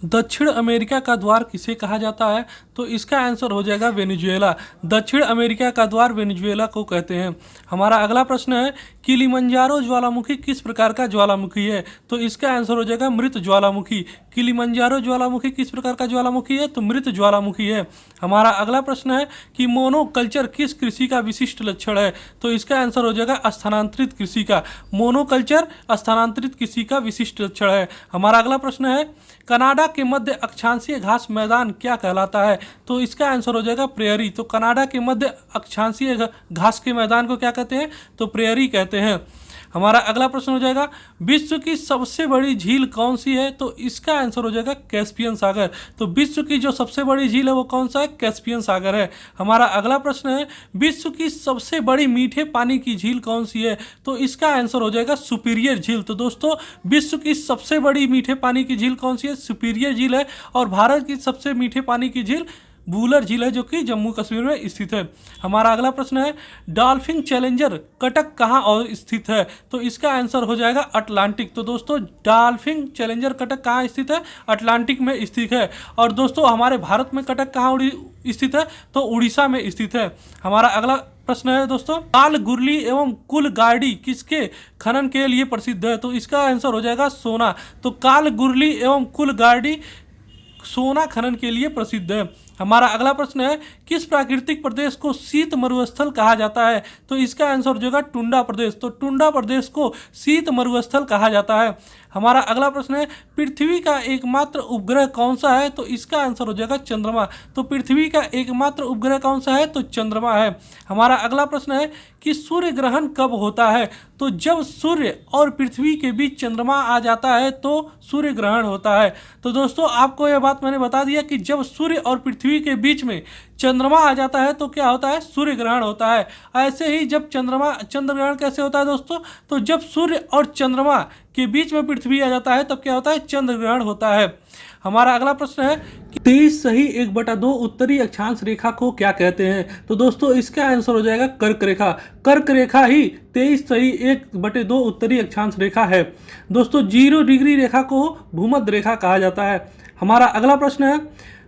दक्षिण अमेरिका का द्वार किसे कहा जाता है? तो इसका आंसर हो जाएगा वेनेजुएला। दक्षिण अमेरिका का द्वार वेनेजुएला को कहते हैं। हमारा अगला प्रश्न है, किलिमंजारो ज्वालामुखी किस प्रकार का ज्वालामुखी है? तो इसका आंसर हो जाएगा मृत ज्वालामुखी। किलिमंजारो ज्वालामुखी किस प्रकार का ज्वालामुखी है? तो मृत ज्वालामुखी है। हमारा अगला प्रश्न है कि मोनोकल्चर किस कृषि का विशिष्ट लक्षण है? तो इसका आंसर हो जाएगा स्थानांतरित कृषि का। मोनोकल्चर स्थानांतरित कृषि का विशिष्ट लक्षण है। हमारा अगला प्रश्न है, कनाडा के मध्य अक्षांशीय घास मैदान क्या कहलाता है? तो इसका आंसर हो जाएगा प्रेयरी। तो कनाडा के मध्य अक्षांशीय घास के मैदान को क्या कहते हैं? तो प्रेयरी कहते हैं। हमारा अगला प्रश्न हो जाएगा, विश्व की सबसे बड़ी झील कौन सी है? तो इसका आंसर हो जाएगा कैस्पियन सागर। तो विश्व की जो सबसे बड़ी झील है वो कौन सा है? कैस्पियन सागर है। हमारा अगला प्रश्न है, विश्व की सबसे बड़ी मीठे पानी की झील कौन सी है? तो इसका आंसर हो जाएगा सुपीरियर झील। तो दोस्तों, विश्व की सबसे बड़ी मीठे पानी की झील कौन सी है? सुपीरियर झील है। और भारत की सबसे मीठे पानी की झील वूलर झील है, जो कि जम्मू कश्मीर में स्थित है। हमारा अगला प्रश्न है, डॉल्फिन चैलेंजर कटक कहाँ और स्थित है? तो इसका आंसर हो जाएगा अटलांटिक। तो दोस्तों, डॉल्फिन चैलेंजर कटक कहाँ स्थित है? अटलांटिक में स्थित है। और दोस्तों, हमारे भारत में कटक कहाँ स्थित है? तो उड़ीसा में स्थित है। हमारा अगला प्रश्न है दोस्तों, काल गुरली एवं कुलगाड़ी किसके खनन के लिए प्रसिद्ध है? तो इसका आंसर हो जाएगा सोना। तो काल गुरली एवं कुलगाड़ी सोना खनन के लिए प्रसिद्ध है। हमारा अगला प्रश्न है, किस प्राकृतिक प्रदेश को शीत मरुस्थल कहा जाता है? तो इसका आंसर हो जाएगा टुंडा प्रदेश। तो टुंडा प्रदेश को शीत मरुस्थल कहा जाता है। हमारा अगला प्रश्न है, पृथ्वी का एकमात्र उपग्रह कौन सा है? तो इसका आंसर हो जाएगा चंद्रमा। तो पृथ्वी का एकमात्र उपग्रह कौन सा है? तो चंद्रमा है। हमारा अगला प्रश्न है कि सूर्य ग्रहण कब होता है? तो जब सूर्य और पृथ्वी के बीच चंद्रमा आ जाता है तो सूर्य ग्रहण होता है। तो दोस्तों, आपको यह बात मैंने बता दिया कि जब सूर्य और पृथ्वी के बीच में चंद्रमा आ जाता है तो क्या होता है? सूर्य ग्रहण होता है। ऐसे ही जब चंद्र ग्रहण कैसे होता है दोस्तों? तो जब सूर्य और चंद्रमा के बीच में पृथ्वी आ जाता है तब क्या होता है? चंद्र ग्रहण होता है। हमारा अगला प्रश्न है कि 23 सही 1/2 उत्तरी अक्षांश रेखा को क्या कहते हैं? तो दोस्तों, इसका आंसर हो जाएगा कर्क रेखा। कर्क रेखा ही 23 सही 1/2 उत्तरी अक्षांश रेखा है। दोस्तों, 0 डिग्री रेखा को भूमध्य रेखा कहा जाता है। हमारा अगला प्रश्न है,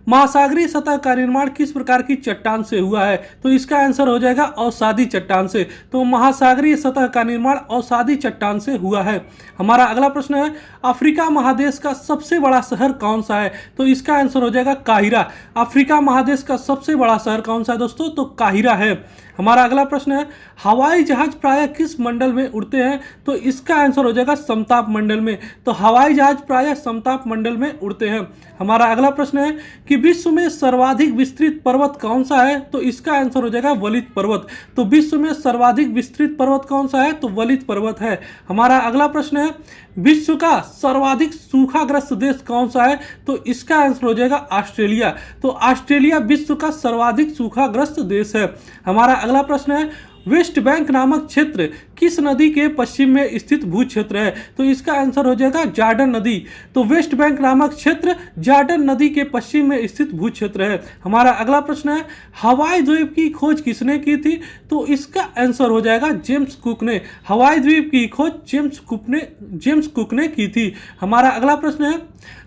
महासागरीय सतह का निर्माण किस प्रकार की चट्टान से हुआ है? तो इसका आंसर हो जाएगा अवसादी चट्टान से। तो महासागरीय सतह का निर्माण अवसादी चट्टान से हुआ है। हमारा अगला प्रश्न है, अफ्रीका महादेश का सबसे बड़ा शहर कौन सा है? तो इसका आंसर हो जाएगा काहिरा। अफ्रीका महादेश का सबसे बड़ा शहर कौन सा है दोस्तों? तो काहिरा है। हमारा अगला प्रश्न है, हवाई जहाज प्रायः किस मंडल में उड़ते हैं? तो इसका आंसर हो जाएगा समताप मंडल में। तो हवाई जहाज प्रायः समताप मंडल में उड़ते हैं। हमारा अगला प्रश्न है कि विश्व में सर्वाधिक विस्तृत पर्वत कौन सा है? तो इसका आंसर हो जाएगा वलित पर्वत। तो विश्व में सर्वाधिक विस्तृत पर्वत कौन सा है? तो वलित पर्वत है। हमारा अगला प्रश्न है, विश्व का सर्वाधिक सूखाग्रस्त देश कौन सा है? तो इसका आंसर हो जाएगा ऑस्ट्रेलिया। तो ऑस्ट्रेलिया विश्व का सर्वाधिक सूखाग्रस्त देश है। हमारा अगला प्रश्न है, वेस्ट बैंक नामक क्षेत्र किस नदी के पश्चिम में स्थित भू क्षेत्र है? तो इसका आंसर हो जाएगा जॉर्डन नदी। तो वेस्ट बैंक नामक क्षेत्र जॉर्डन नदी के पश्चिम में स्थित भू क्षेत्र है। हमारा अगला प्रश्न है, हवाई द्वीप की खोज किसने की थी? तो इसका आंसर हो जाएगा जेम्स कुक ने। हवाई द्वीप की खोज जेम्स कुक ने की थी। हमारा अगला प्रश्न है,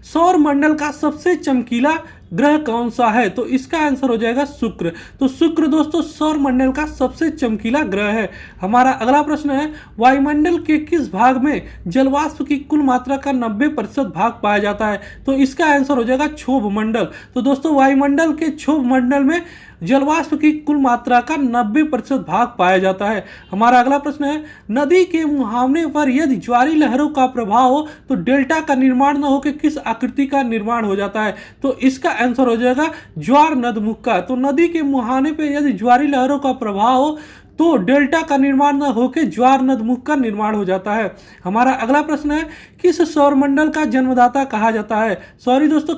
सौर मंडल का सबसे चमकीला ग्रह कौन सा है? तो इसका आंसर हो जाएगा शुक्र। तो शुक्र दोस्तों सौर मंडल का सबसे चमकीला ग्रह है। हमारा अगला प्रश्न है, वायुमंडल के किस भाग में जलवाष्प की कुल मात्रा का 90% भाग पाया जाता है? तो इसका आंसर हो जाएगा क्षोभ मंडल। तो दोस्तों, वायुमंडल के क्षोभ मंडल में जलवाष्प की कुल मात्रा का 90% भाग पाया जाता है। हमारा अगला प्रश्न है, नदी के मुहावने पर यदि ज्वारी लहरों का प्रभाव हो तो डेल्टा का निर्माण न होकर किस आकृति का निर्माण हो जाता है? तो इसका आंसर हो जाएगा ज्वार नदमुख का। तो नदी के मुहाने पर यदि ज्वारी लहरों का प्रभाव हो तो डेल्टा का निर्माण न होकर ज्वार नदमुख का निर्माण हो जाता है। हमारा अगला प्रश्न है, किस सौरमंडल का जन्मदाता कहा जाता है? सॉरी दोस्तों,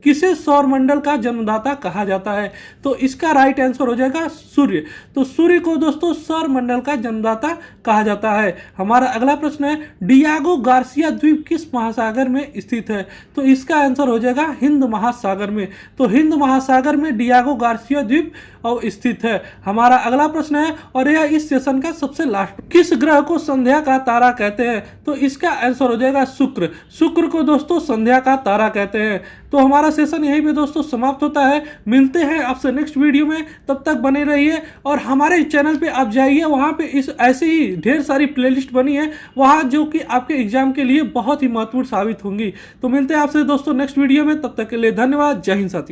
किसे सौरमंडल का जन्मदाता कहा जाता है? तो इसका राइट आंसर हो जाएगा सूर्य। तो सूर्य को दोस्तों सौरमंडल का जन्मदाता कहा जाता है। हमारा अगला प्रश्न है, डियागो गार्सिया द्वीप किस महासागर में स्थित है? तो इसका आंसर हो जाएगा हिंद महासागर में। तो हिंद महासागर में डियागो गार्सिया द्वीप स्थित है। हमारा अगला प्रश्न है, और यह इस सेशन का सबसे लास्ट, किस ग्रह को संध्या का तारा कहते हैं? तो इसका आंसर हो जाएगा शुक्र। शुक्र को दोस्तों संध्या का तारा कहते हैं। तो हमारा सेशन यहीं पे दोस्तों समाप्त होता है। मिलते हैं आपसे नेक्स्ट वीडियो में, तब तक बने रहिए और हमारे चैनल पे आप जाइए, वहाँ पे इस ऐसे ही ढेर सारी प्लेलिस्ट बनी है वहाँ, जो कि आपके एग्जाम के लिए बहुत ही महत्वपूर्ण साबित होंगी। तो मिलते हैं आपसे दोस्तों नेक्स्ट वीडियो में, तब तक के लिए धन्यवाद। जय हिंद साथी।